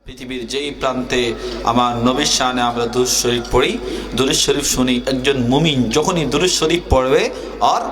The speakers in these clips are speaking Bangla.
পৃথিবীর যেই প্রান্তে আমার নবীর শানে আমরা দুরূদ শরীফ পড়ি, দুরূদ শরীফ শুনি, একজন মুমিন যখনই দুরূদ শরীফ পড়বে আর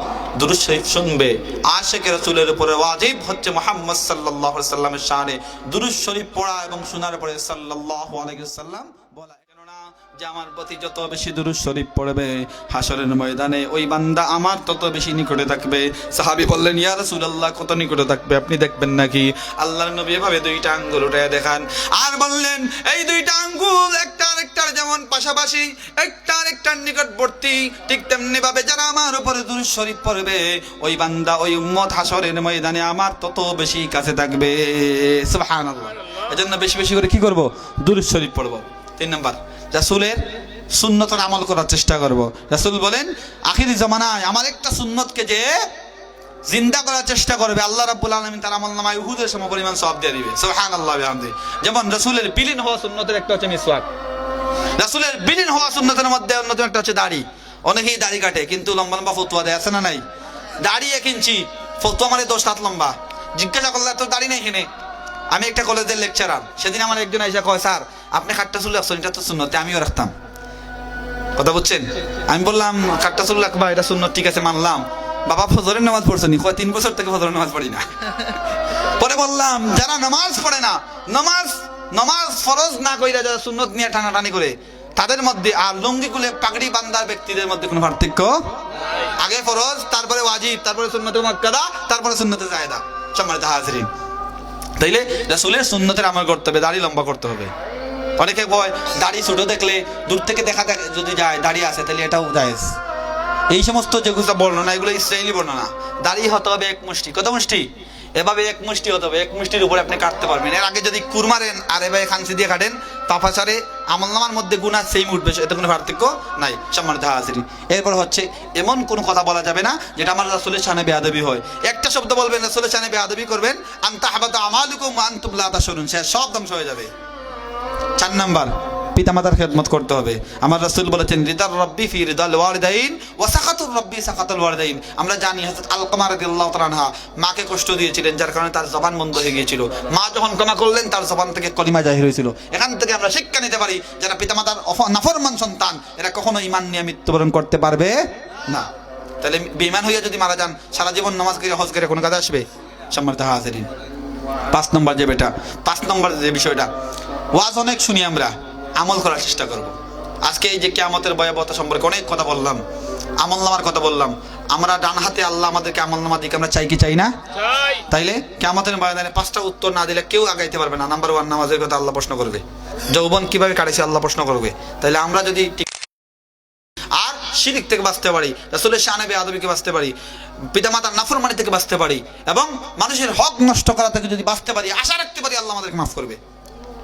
দুরূদ শরীফ শুনবে, আশিকে রাসূলের উপরে ওয়াজিব হচ্ছে মুহাম্মদ সাল্লাল্লাহু আলাইহি সাল্লামের শানে দুরূদ শরীফ পড়া এবং শোনার পরে সাল্লাল্লাহু আলাইহি ওয়াসাল্লাম বলা। কেননা যে আমার প্রতি যত বেশি দুরূদ শরীফ পড়বে হাসরের ময়দানে ওই বান্দা আমার তত বেশি নিকটে থাকবে। সাহাবী বললেন, ইয়া রাসূলুল্লাহ, কত নিকটে থাকবে আপনি দেখবেন নাকি? আল্লাহর নবী এভাবে দুইটা আঙ্গুল উঠায় দেখান আর বললেন, এই দুইটা আঙ্গুল একটা আরেকটার যেমন পাশাপাশি, একটা আরেকটার নিকটবর্তী, ঠিক তেমনি ভাবে যারা আমার উপরে দুরূদ শরীফ পড়বে ওই বান্দা ওই উম্মত হাসরের ময়দানে আমার তত বেশি কাছে থাকবে। সুবহানাল্লাহ। এজন্য বেশি বেশি করে কি করব? দুরূদ শরীফ পড়ব। 3 নাম্বার, রাসূলের সুন্নতের আমল করার চেষ্টা করব। রাসূল বলেন, আখিরি জামানায় আমার একটা সুন্নতকে যে জিন্দা করার চেষ্টা করবে আল্লাহ রাব্বুল আলামিন তার আমলনামায় উহুদের সমপরিমাণ সওয়াব দিয়ে দিবে। সুবহানাল্লাহ বিহামদি। যেমন রাসূলের বিলীন হওয়া সুন্নতের একটা হচ্ছে মিসওয়াক। রাসূলের বিলীন হওয়া সুন্নতের মধ্যে অন্যতম একটা হচ্ছে দাড়ি। অনেকেই দাড়ি কাটে কিন্তু লম্বা লম্বা ফতোয়া দেয়, আছে না নাই? দাড়ি 1 ইঞ্চি, ফতোয়া মানে 10 হাত লম্বা। জিজ্ঞাসা করলে তোর দাড়ি নেই এখানে? আমি একটা কলেজের লেকচারার, সেদিন আমার একজন আইসা কয়, স্যার আপনি খাট্টা চুল রাখছেন, এটা তো সুন্নতে আমিও রাখতাম। কথা বুঝছেন? আমি বললাম, খাট্টা চুল রাখবা এটা সুন্নত, ঠিক আছে মানলাম। বাবা ফজরের নামাজ পড়ছো নি? 3 বছর থেকে ফজরের নামাজ পড়ি না। পরে বললাম, যারা নামাজ পড়ে না, নামাজ ফরজ না কইরা যারা সুন্নত নিয়ে টানাটানি করে তাদের মধ্যে আর লুঙ্গি খুলে পাগড়ি বান্দার ব্যক্তিদের মধ্যে কোনো পার্থক্য? আগে ফরজ, তারপরে ওয়াজিব, তারপরে সুন্নতে মুআক্কাদা, তারপরে সুন্নতে জায়েদা। সম্মানিত হাজিরিন, তাইলে রাসূলের সুন্নতের আমল করতে হবে, দাড়ি লম্বা করতে হবে। অনেকে বলে দাড়ি ছোট দেখলে দূর থেকে দেখা যদি যায় দাড়ি আছে তাহলে এটাও জায়েজ। এই সমস্ত যেগুলো বর্ণনা এগুলো ইসরায়েলি বর্ণনা। দাড়ি হতে হবে 1 মুষ্টি। কত মুষ্টি? এভাবে 1 মুষ্টি হতে হবে। 1 মুষ্টির উপরে আপনি কাটতে পারবেন। এর আগে যদি কুরমারেন আর এভাবে খানসি দিয়ে কাটেন তাপাচারে আমলনামার মধ্যে গুনাহ সেম উঠবে, এতে কোনো পার্থক্য নাই। সম্মানিত হাজিরিন, এরপর হচ্ছে এমন কোনো কথা বলা যাবে না যেটা আমার রাসূলের শানে বেয়াদবি হয়। একটা শব্দ বলবেন রাসূলের শানে বেয়াদবি করবেন, আনতা হাবাতা আমালুকুম ওয়া আনতুম লা তাশউরুন, সে সব ধ্বংস হয়ে যাবে। 4 নাম্বার, পিতামাতার খেদমত করতে হবে। আমার রাসূল বলেছেন, রিদার রাব্বি ফি রিদাল ওয়ালিদাইন ওয়া সাখাতুর রাব্বি সাখাতুল ওয়ালিদাইন। আমরা জানি হযরত আলকামা রাদিয়াল্লাহু তাআলা আনহা মাকে কষ্ট দিয়েছিলেন, যার কারণে তার জবান বন্ধ হয়ে গিয়েছিল। মা যখন ক্ষমা করলেন তার জবান থেকে কলিমা জাহির হয়েছিল। এখান থেকে আমরা শিক্ষা নিতে পারি যারা পিতামাতার নাফরমান সন্তান এরা কখনো ঈমান নিয়ে মৃত্যুবরণ করতে পারবে না। তাহলে বেঈমান হইয়া যদি মারা যান সারা জীবন নামাজ করে হজ করে কোনো কাজে আসবে? সম্মানিত হাজিরিন, 5 নম্বর যে বেটা 5 নম্বর যে বিষয়টা, ওয়াজ অনেক শুনি আমরা, আমল করার চেষ্টা করব। আজকে এই যে কিয়ামতের ভয়াবহতা সম্পর্কে অনেক কথা বললাম, আমলনামার কথা বললাম। আমরা ডান হাতে আল্লাহ আমাদেরকে আমলনামা দিকে আমরা চাই কি চাই না? চাই। তাইলে কিয়ামতের ময়দানে 5টা উত্তর না দিলে কেউ আগাইতে পারবে না। নাম্বার 1, নামাজের কথা আল্লাহ প্রশ্ন করবে। যৌবন কিভাবে কাটাইছে আল্লাহ প্রশ্ন করবে। তাইলে আমরা যদি আর শিরক থেকে বাঁচতে পারি, রাসূলের শানে বেয়াদবিকে বাঁচতে পারি, পিতামাতার নাফরমানি থেকে বাঁচতে পারি এবং মানুষের হক নষ্ট করা থেকে যদি বাঁচতে পারি, আশা রাখতে পারি আল্লাহ আমাদেরকে মাফ করবে।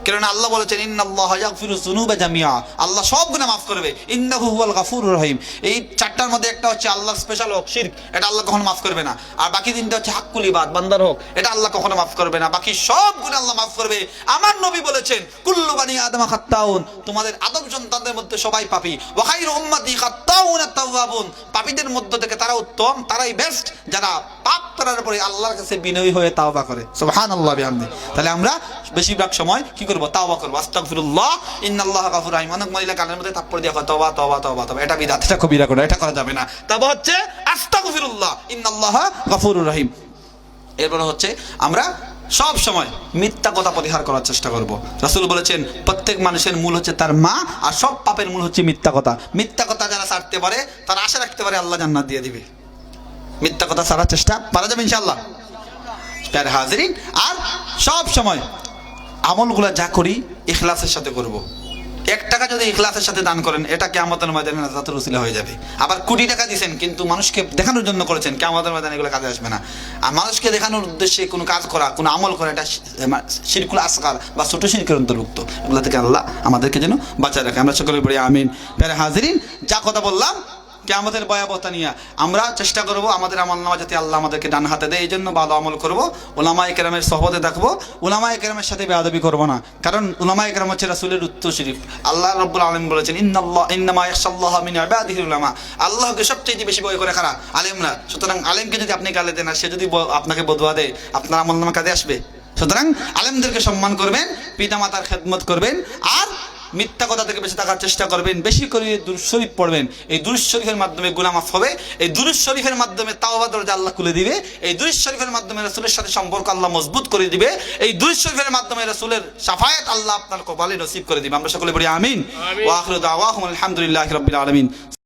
কারণ আল্লাহ বলেছেন, ইন্নাল্লাহা ইয়াগফিরুয যুনুবা জামিআ, আল্লাহ সব গুনাহ মাফ করবে। ইন্নাহু হুয়াল গাফুরুর রহিম। এই 4টার মধ্যে একটা হচ্ছে আল্লাহর স্পেশাল হক শিরক, এটা আল্লাহ কখনো মাফ করবে না। আর বাকি 3টা হচ্ছে হাক্কুল ইবাদ, বান্দার হক, এটা আল্লাহ কখনো মাফ করবে না। বাকি সব গুনাহ আল্লাহ মাফ করবে। আমার নবী বলেছেন, কুল্লু বানি আদম খাত্তাউন, তোমাদের আদম সন্তানদের মধ্যে সবাই পাপী। ওয়া খায়রু উম্মতি খাত্তাউনা তাওয়াবুন, পাপীদের মধ্য থেকে তারা উত্তম, তারাই বেস্ট যারা পাপ করার পরে আল্লাহর কাছে বিনয়ী হয়ে তাওবা করে। সুবহানাল্লাহ বিহামদি। তাহলে আমরা বেশিরভাগ সময় কি করব? তাওবা করব। আস্তাগফিরুল্লাহ ইন্নাল্লাহা গাফুরুর রহিম। অনেক মহিলা কানের মধ্যে তারপর দিয়ে তওবা তওবা তওবা তওবা, এটা বিদআত, এটা কবিরা করে, এটা করা যাবে না। তাওবা হচ্ছে আস্তাগফিরুল্লাহ ইন্নাল্লাহা গাফুরুর রহিম। এরপর হচ্ছে আমরা সব সময় মিথ্যা কথা পরিহার করার চেষ্টা করব। রাসূল বলেছেন, প্রত্যেক মানুষের মূল হচ্ছে তার মা, আর সব পাপের মূল হচ্ছে মিথ্যা কথা। মিথ্যা কথা যারা ছাড়তে পারে তারা আশা রাখতে পারে আল্লাহ জান্নাত দিয়ে দিবে। মিথ্যা কথা ছাড়ার চেষ্টা পারা যাবে ইনশাআল্লাহ। প্যার হাজিরিন, আর সব সময় আমলগুলো যা করি ইখলাসের সাথে করব। 1 টাকা যদি ইখলাসের সাথে দান করেন এটা কিয়ামতের ময়দানে নাজাতের ওসিলা হয়ে যাবে। আবার কোটি টাকা দিবেন কিন্তু মানুষকে দেখানোর জন্য করেছেন, কিয়ামতের ময়দানে এগুলো কাজে আসবে না। আর মানুষকে দেখানোর উদ্দেশ্যে কোনো কাজ করা, কোনো আমল করা, এটা শিরকুল আসগার বা ছোট শিরকের অন্তর্ভুক্ত। এগুলো থেকে আল্লাহ আমাদেরকে যেন বাঁচায় রাখে। আমরা সকলে বলি আমিন। প্যারে হাজিরিন, যা কথা বললাম কিয়ামতের ভয়াবহতা নিয়ে আমরা চেষ্টা করব আমাদের আমলনামা যাতে আল্লাহ আমাদেরকে ডান হাতে দেয়, এই জন্য ভালো আমল করব। উলামায়ে কেরামের সোহবতে থাকবো, উলামায়ে কেরামের সাথে বেয়াদবি করব না। কারণ উলামায়ে কেরাম হচ্ছে রাসূলের উত্তরসূরি। আল্লাহ রাব্বুল আলামিন বলেছেন, ইন্নামা ইয়াখশাল্লাহা মিন ইবাদিহিল উলামা, আল্লাহকে সবচেয়ে বেশি ভয় করে কারা? আলেমরা। সুতরাং আলেমকে যদি আপনি গালি দেন আর সে যদি আপনাকে বদুয়া দেয়, আপনার আমলনামা কাজে আসবে? সুতরাং আলেমদেরকে সম্মান করবেন, পিতামাতার খেদমত করবেন, আর মিথ্যা কথা থেকে বেঁচে থাকার চেষ্টা করবেন। বেশি করে দুরূদ শরীফ পড়বেন। এই দুরূদ শরীফের মাধ্যমে গুনাহ মাফ হবে। এই দুরূদ শরীফের মাধ্যমে তাওবা দরজা আল্লাহ খুলে দিবে। এই দুরূদ শরীফের মাধ্যমে রাসূলের সাথে সম্পর্ক আল্লাহ মজবুত করে দিবে। এই দুরূদ শরীফের মাধ্যমে রাসূলের শাফায়াত আল্লাহ আপনার কপালে নসিব করে দিবে। আমরা সকলে বলি আমিন। ওয়া আখিরু দাওয়াহুম আলহামদুলিল্লাহি রাব্বিল আলামিন।